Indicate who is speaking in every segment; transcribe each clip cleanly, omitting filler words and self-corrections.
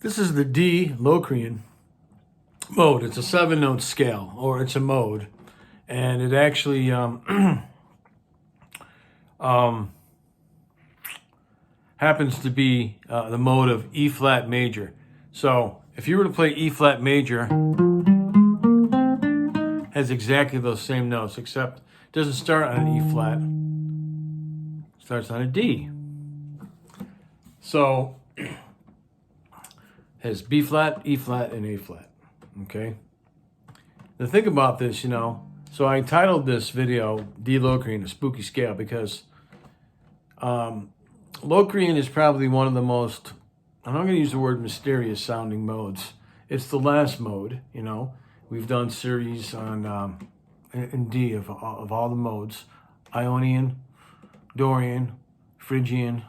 Speaker 1: This is the D Locrian mode. It's a 7-note scale, or it's a mode, and it actually happens to be the mode of E flat major. So if you were to play E flat major, it has exactly those same notes, except it doesn't start on an E flat. It starts on a D. So it has B flat, E flat, and A flat. Okay. The thing about this, so I titled this video D Locrian, a spooky scale, because Locrian is probably one of the most, I'm not going to use the word mysterious sounding modes. It's the last mode, We've done series on in D of all the modes: Ionian, Dorian, Phrygian,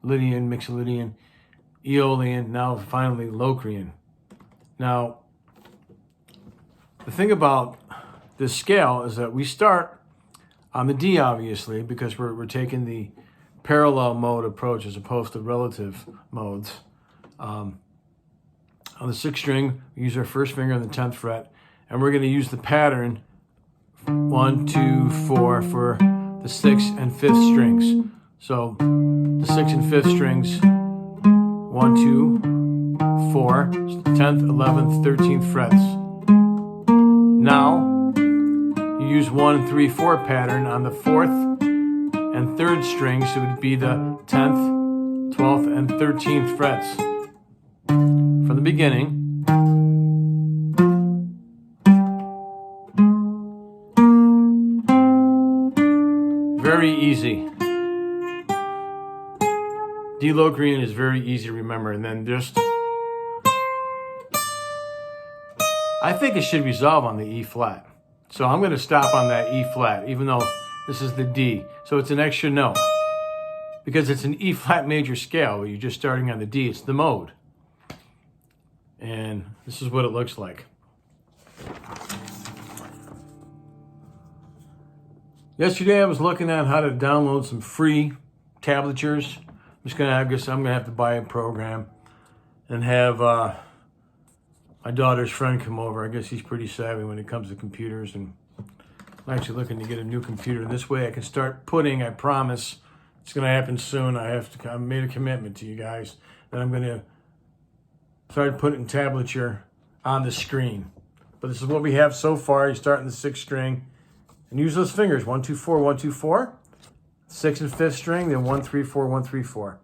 Speaker 1: Lydian, Mixolydian, Aeolian, now finally Locrian. Now, the thing about this scale is that we start on the D, obviously, because we're taking the parallel mode approach as opposed to relative modes. On the 6th string, we use our first finger on the 10th fret, and we're going to use the pattern 1, 2, 4 for the 6th and 5th strings. So the 6th and 5th strings, 1, 2, 4, 10th, 11th, 13th frets. Now, you use 1, 3, 4 pattern on the 4th and 3rd strings, so it would be the 10th, 12th, and 13th frets. From the beginning. Very easy. D Locrian is very easy to remember, and then just, I think it should resolve on the E flat. So I'm going to stop on that E flat, even though this is the D. So it's an extra note. Because it's an E flat major scale, where you're just starting on the D. It's the mode. And this is what it looks like. Yesterday I was looking at how to download some free tablatures. I'm gonna have to buy a program and have my daughter's friend come over. I guess he's pretty savvy when it comes to computers, and I'm actually looking to get a new computer. This way I can start putting, I promise, it's gonna happen soon. I made a commitment to you guys that I'm gonna start putting tablature on the screen. But this is what we have so far. You start in the 6th string and use those fingers, 1, 2, 4, 1, 2, 4. 6th and 5th string, then 1, 3, 4, 1, 3, 4.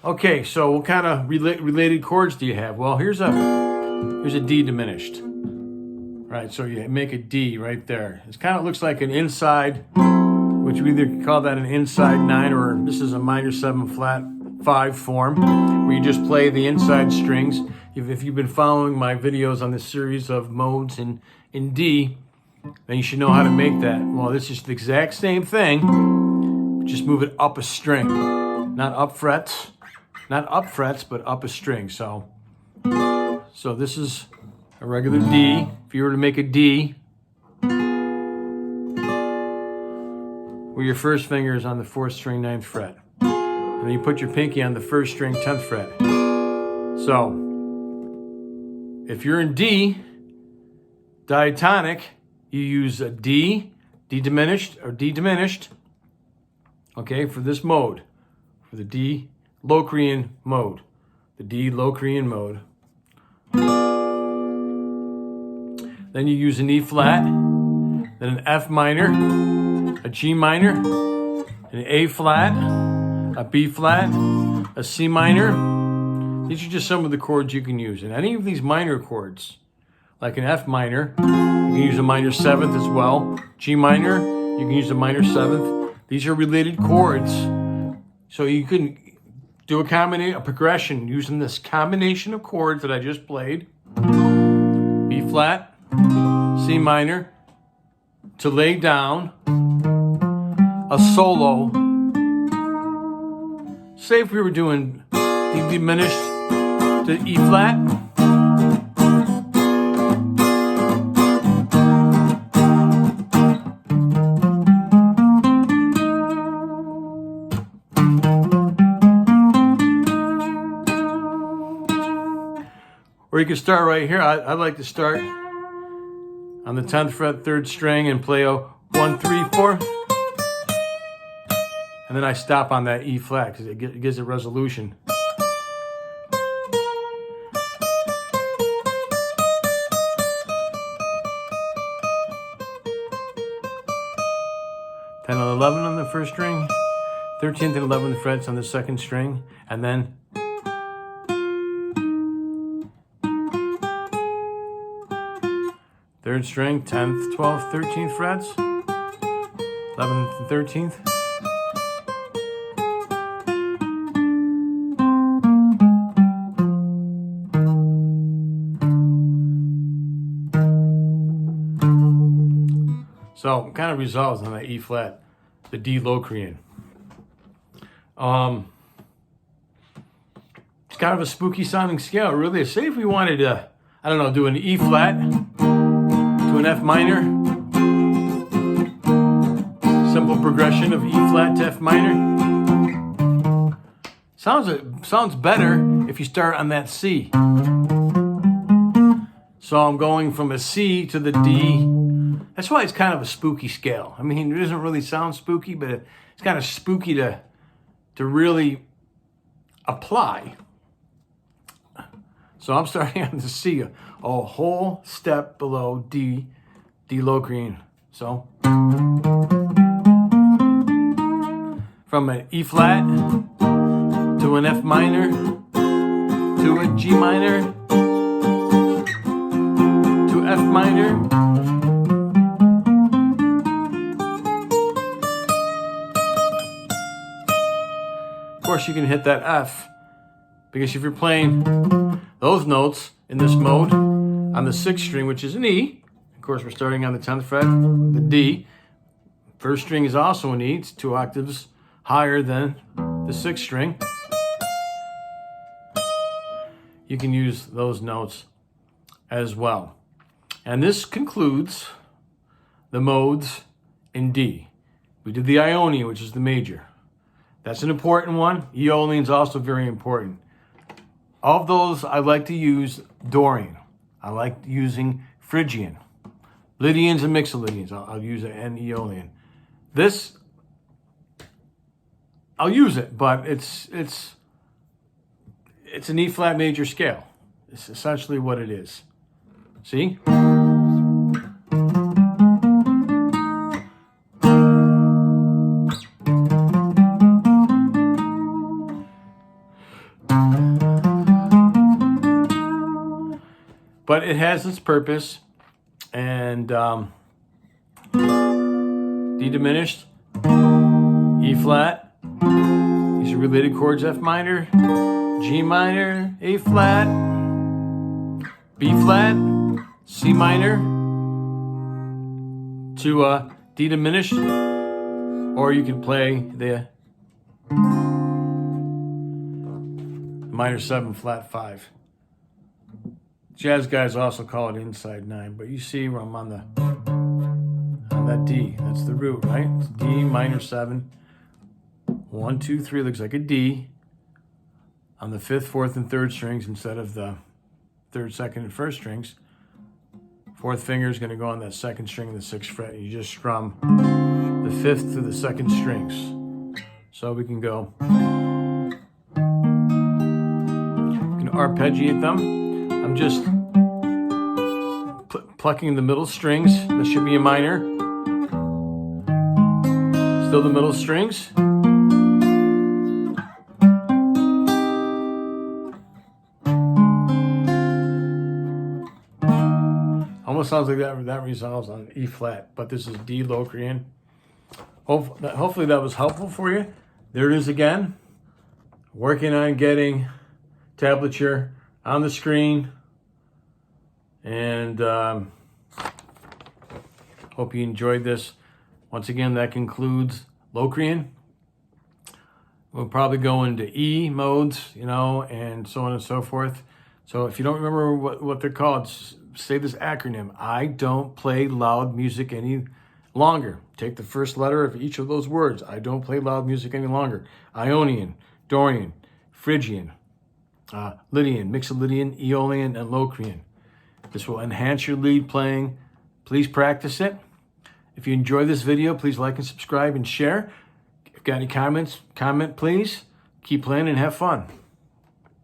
Speaker 1: Okay, so what kind of related chords do you have? Well, here's a D diminished. Right, so you make a D right there. It kind of looks like an inside, which we either call that an inside 9, or this is a minor 7 flat 5 form, where you just play the inside strings. If you've been following my videos on this series of modes in D, then you should know how to make that. Well, this is the exact same thing, just move it up a string. Not up frets, but up a string. So this is a regular D. If you were to make a D, where your first finger is on the 4th string, 9th fret. And then you put your pinky on the 1st string, 10th fret. So, if you're in D, diatonic, you use a D, D diminished, or D diminished, okay, for this mode, for the D Locrian mode, the D Locrian mode. Then you use an E flat, then an F minor, a G minor, an A flat, a B flat, a C minor. These are just some of the chords you can use. And any of these minor chords, like an F minor, you can use a minor 7th as well. G minor, you can use a minor 7th. These are related chords. So you can do a progression using this combination of chords that I just played. B flat, C minor, to lay down a solo. Say if we were doing D diminished to E flat. Or you can start right here. I like to start on the 10th fret, 3rd string, and play a 1, 3, 4. And then I stop on that E flat because it gives it resolution. Then 11 on the 1st string, 13th and 11th frets on the 2nd string, and then third string, 10th, 12th, 13th frets, 11th and 13th. So it kind of resolves on that E flat, the D Locrian. It's kind of a spooky sounding scale, really. Say if we wanted to, I don't know, do an E flat to an F minor, simple progression of E flat to F minor. Sounds better if you start on that C. So I'm going from a C to the D. That's why it's kind of a spooky scale. I mean, it doesn't really sound spooky, but it's kind of spooky to really apply. So I'm starting on the C, a whole step below D Locrian. So from an E flat to an F minor to a G minor to F minor. Of course, you can hit that F, because if you're playing those notes in this mode on the 6th string, which is an E, of course, we're starting on the 10th fret, the D. 1st string is also an E. It's 2 octaves higher than the 6th string. You can use those notes as well. And this concludes the modes in D. We did the Ionian, which is the major. That's an important one. Aeolian is also very important. Of those, I like to use Dorian. I like using Phrygian. Lydians and Mixolydians. I'll use it, and Aeolian. This, I'll use it, but it's an E flat major scale. It's essentially what it is. See? But it has its purpose, and D diminished, E flat, these are related chords, F minor, G minor, A flat, B flat, C minor, to D diminished, or you can play the minor 7 flat 5. Jazz guys also call it inside 9, but you see where I'm on that D. That's the root, right? It's D minor 7. 1, 2, 3 looks like a D on the 5th, 4th, and 3rd strings instead of the 3rd, 2nd, and 1st strings. 4th finger is going to go on that 2nd string and the 6th fret. And you just strum the 5th to the 2nd strings. So we can go. You can arpeggiate them. I'm just plucking the middle strings. This should be a minor. Still the middle strings. Almost sounds like that resolves on E flat, but this is D Locrian. Hopefully that was helpful for you. There it is again. Working on getting tablature on the screen. And hope you enjoyed this. Once again, that concludes Locrian. We'll probably go into E modes, and so on and so forth. So if you don't remember what they're called, say this acronym. I don't play loud music any longer. Take the first letter of each of those words. I don't play loud music any longer. Ionian, Dorian, Phrygian, Lydian, Mixolydian, Aeolian, and Locrian. This will enhance your lead playing. Please practice it. If you enjoy this video, please like and subscribe and share. If you've got any comments, comment please. Keep playing and have fun.